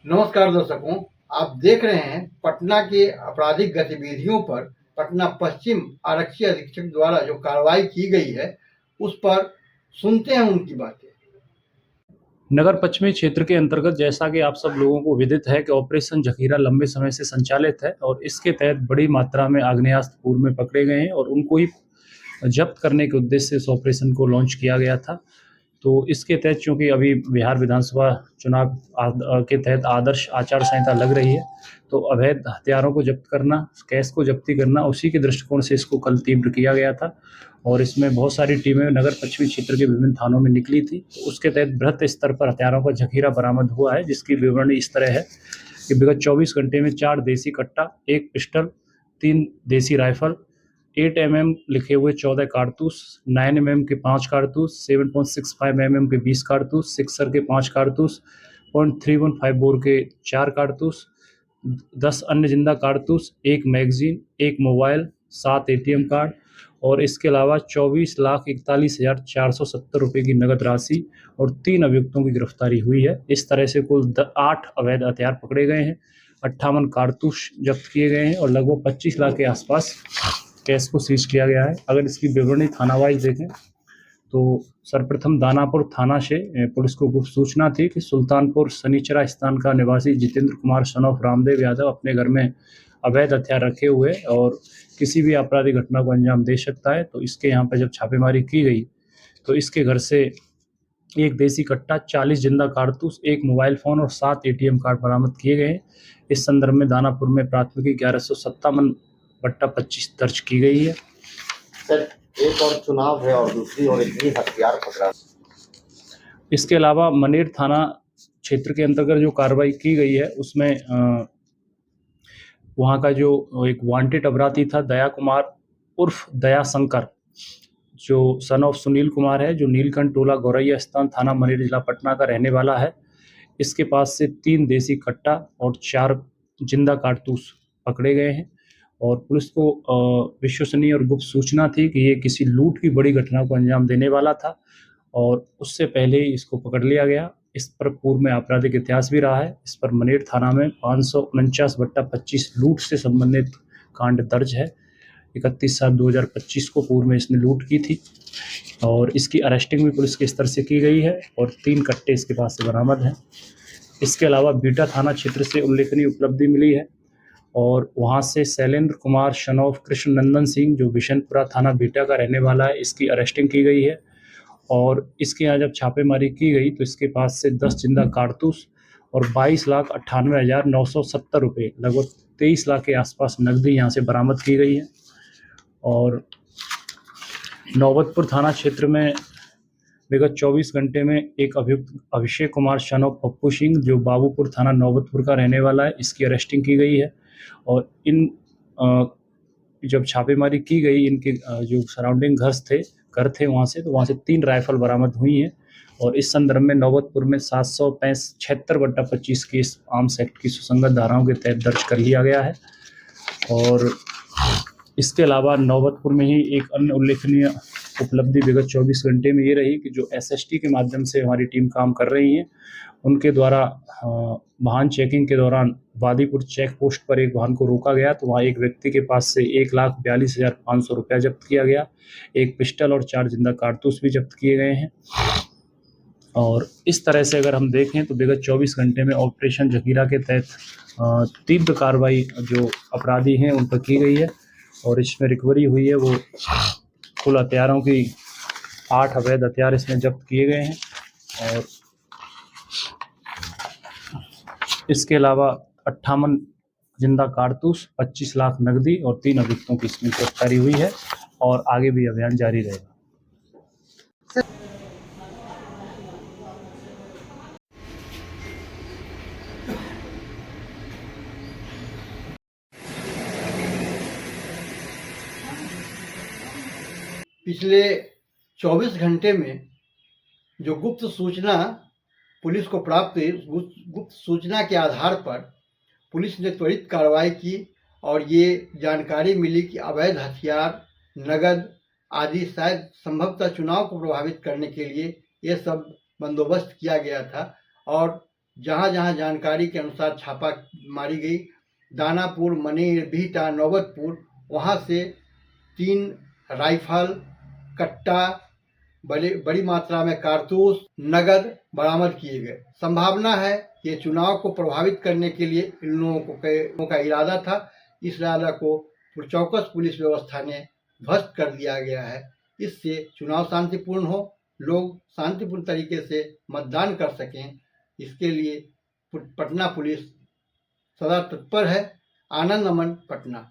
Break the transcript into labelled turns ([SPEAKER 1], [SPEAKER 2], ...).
[SPEAKER 1] नमस्कार दर्शकों, आप देख रहे हैं पटना के आपराधिक गतिविधियों पर पटना पश्चिम आरक्षी अधीक्षक द्वारा जो कार्रवाई की गई है उस पर सुनते हैं उनकी बातें।
[SPEAKER 2] नगर पश्चिमी क्षेत्र के अंतर्गत जैसा कि आप सब लोगों को विदित है कि ऑपरेशन जखीरा लंबे समय से संचालित है और इसके तहत बड़ी मात्रा में आग्नेयास्त्र पूर्व में पकड़े गए हैं और उनको ही जब्त करने के उद्देश्य से इस ऑपरेशन को लॉन्च किया गया था। तो इसके तहत चूंकि अभी बिहार विधानसभा चुनाव के तहत आदर्श आचार संहिता लग रही है, तो अवैध हथियारों को जब्त करना, कैश को जब्ती करना, उसी के दृष्टिकोण से इसको कल तीव्र किया गया था और इसमें बहुत सारी टीमें नगर पश्चिमी क्षेत्र के विभिन्न थानों में निकली थी। तो उसके तहत बृहत स्तर पर हथियारों का जखीरा बरामद हुआ है, जिसकी विवरणी इस तरह है कि विगत 24 घंटे में 4 देसी कट्टा, 1 पिस्टल, 3 देसी राइफल, 8 mm लिखे हुए 14 कारतूस, 9 mm के 5 कारतूस, 7.65 mm के 20 कारतूस, सिक्सर के 5 कारतूस, .3154 बोर के 4 कारतूस, 10 अन्य जिंदा कारतूस, 1 मैगजीन, 1 मोबाइल, 7 ATM कार्ड और इसके अलावा 24,41,470 रुपये की नगद राशि और 3 अभियुक्तों की गिरफ्तारी हुई है। इस तरह से कुल 8 अवैध हथियार पकड़े गए हैं, 58 कारतूस जब्त किए गए हैं और लगभग 25 लाख के आसपास कैश को सीज किया गया है। अगर इसकी विवरणी थाना वाइज देखें तो सर्वप्रथम दानापुर थाना से पुलिस को गुप्त सूचना थी कि सुल्तानपुर शनिचरा स्थान का निवासी जितेंद्र कुमार सन ऑफ रामदेव यादव अपने घर में अवैध हथियार रखे हुए और किसी भी आपराधिक घटना को अंजाम दे सकता है। तो इसके यहाँ पर जब छापेमारी की गई तो इसके घर से 1 देसी कट्टा, 40 जिंदा कारतूस, 1 मोबाइल फोन और 7 ATM कार्ड बरामद किए गए। इस संदर्भ में दानापुर में प्राथमिकी 1157/25 दर्ज की गई है।
[SPEAKER 3] सर, एक और चुनाव है और दूसरी और इतनी हथियार पकड़ा।
[SPEAKER 2] इसके अलावा मनेर थाना क्षेत्र के अंतर्गत जो कार्रवाई की गई है उसमें वहाँ का जो एक वांटेड अपराधी था दया कुमार उर्फ दया शंकर, जो सन ऑफ सुनील कुमार है, जो नीलकंठ टोला गौरैया स्थान थाना मनेर जिला पटना का रहने वाला है। इसके पास से 3 देसी कट्टा और 4 जिंदा कारतूस पकड़े गए हैं और पुलिस को विश्वसनीय और गुप्त सूचना थी कि ये किसी लूट की बड़ी घटना को अंजाम देने वाला था और उससे पहले ही इसको पकड़ लिया गया। इस पर पूर्व में आपराधिक इतिहास भी रहा है। इस पर मनेर थाना में 549/25 लूट से संबंधित कांड दर्ज है। 31/7/2025 को पूर्व में इसने लूट की थी और इसकी अरेस्टिंग भी पुलिस के स्तर से की गई है और 3 कट्टे इसके पास से बरामद हैं। इसके अलावा बीटा थाना क्षेत्र से उल्लेखनीय उपलब्धि मिली है और वहाँ से शैलेंद्र कुमार सन ऑफ कृष्ण नंदन सिंह, जो बिशनपुरा थाना बीटा का रहने वाला है, इसकी अरेस्टिंग की गई है और इसके यहाँ जब छापेमारी की गई तो इसके पास से 10 जिंदा कारतूस और 22,98,970 रुपये, लगभग 23 लाख के आसपास नकदी यहाँ से बरामद की गई है। और नौबतपुर थाना क्षेत्र में विगत 24 घंटे में एक अभियुक्त अभिषेक कुमार सन ऑफ पप्पू सिंह, जो बाबूपुर थाना नौबतपुर का रहने वाला है, इसकी अरेस्टिंग की गई है और इन जब छापेमारी की गई इनके जो सराउंडिंग घर थे वहाँ से, तो वहाँ से 3 राइफल बरामद हुई हैं और इस संदर्भ में नौबतपुर में 776/25 केस आर्म्स एक्ट की सुसंगत धाराओं के तहत दर्ज कर लिया गया है। और इसके अलावा नौबतपुर में ही एक अन्य उल्लेखनीय उपलब्धि विगत 24 घंटे में ये रही कि जो SST के माध्यम से हमारी टीम काम कर रही है, उनके द्वारा वाहन चेकिंग के दौरान वादीपुर चेक पोस्ट पर एक वाहन को रोका गया तो वहाँ एक व्यक्ति के पास से 1,42,500 रुपया जब्त किया गया, 1 पिस्टल और 4 जिंदा कारतूस भी जब्त किए गए हैं। और इस तरह से अगर हम देखें तो विगत 24 घंटे में ऑपरेशन जखीरा के तहत तीव्र कार्रवाई जो अपराधी हैं उन पर की गई है और इसमें रिकवरी हुई है वो कुल हथियारों की 8 अवैध हथियार इसमें जब्त किए गए हैं और इसके अलावा 58 जिंदा कारतूस, 25 लाख नकदी और 3 अभियुक्तों की इसमें गिरफ्तारी हुई है और आगे भी अभियान जारी रहेगा।
[SPEAKER 1] पिछले 24 घंटे में जो गुप्त सूचना पुलिस को प्राप्त हुई, गुप्त सूचना के आधार पर पुलिस ने त्वरित कार्रवाई की और ये जानकारी मिली कि अवैध हथियार, नगद आदि शायद संभवतः चुनाव को प्रभावित करने के लिए ये सब बंदोबस्त किया गया था और जहां जहां जानकारी के अनुसार छापा मारी गई, दानापुर, मनेर, बिहटा, नौबतपुर, वहां से 3 राइफल, कट्टा, बड़ी मात्रा में कारतूस, नगद बरामद किए गए। संभावना है कि चुनाव को प्रभावित करने के लिए इन लोगों का इरादा था। इस इरादा को पुरचौकस पुलिस व्यवस्था ने ध्वस्त कर दिया गया है। इससे चुनाव शांतिपूर्ण हो, लोग शांतिपूर्ण तरीके से मतदान कर सकें, इसके लिए पटना पुलिस सदा तत्पर है। आनंद अमन, पटना।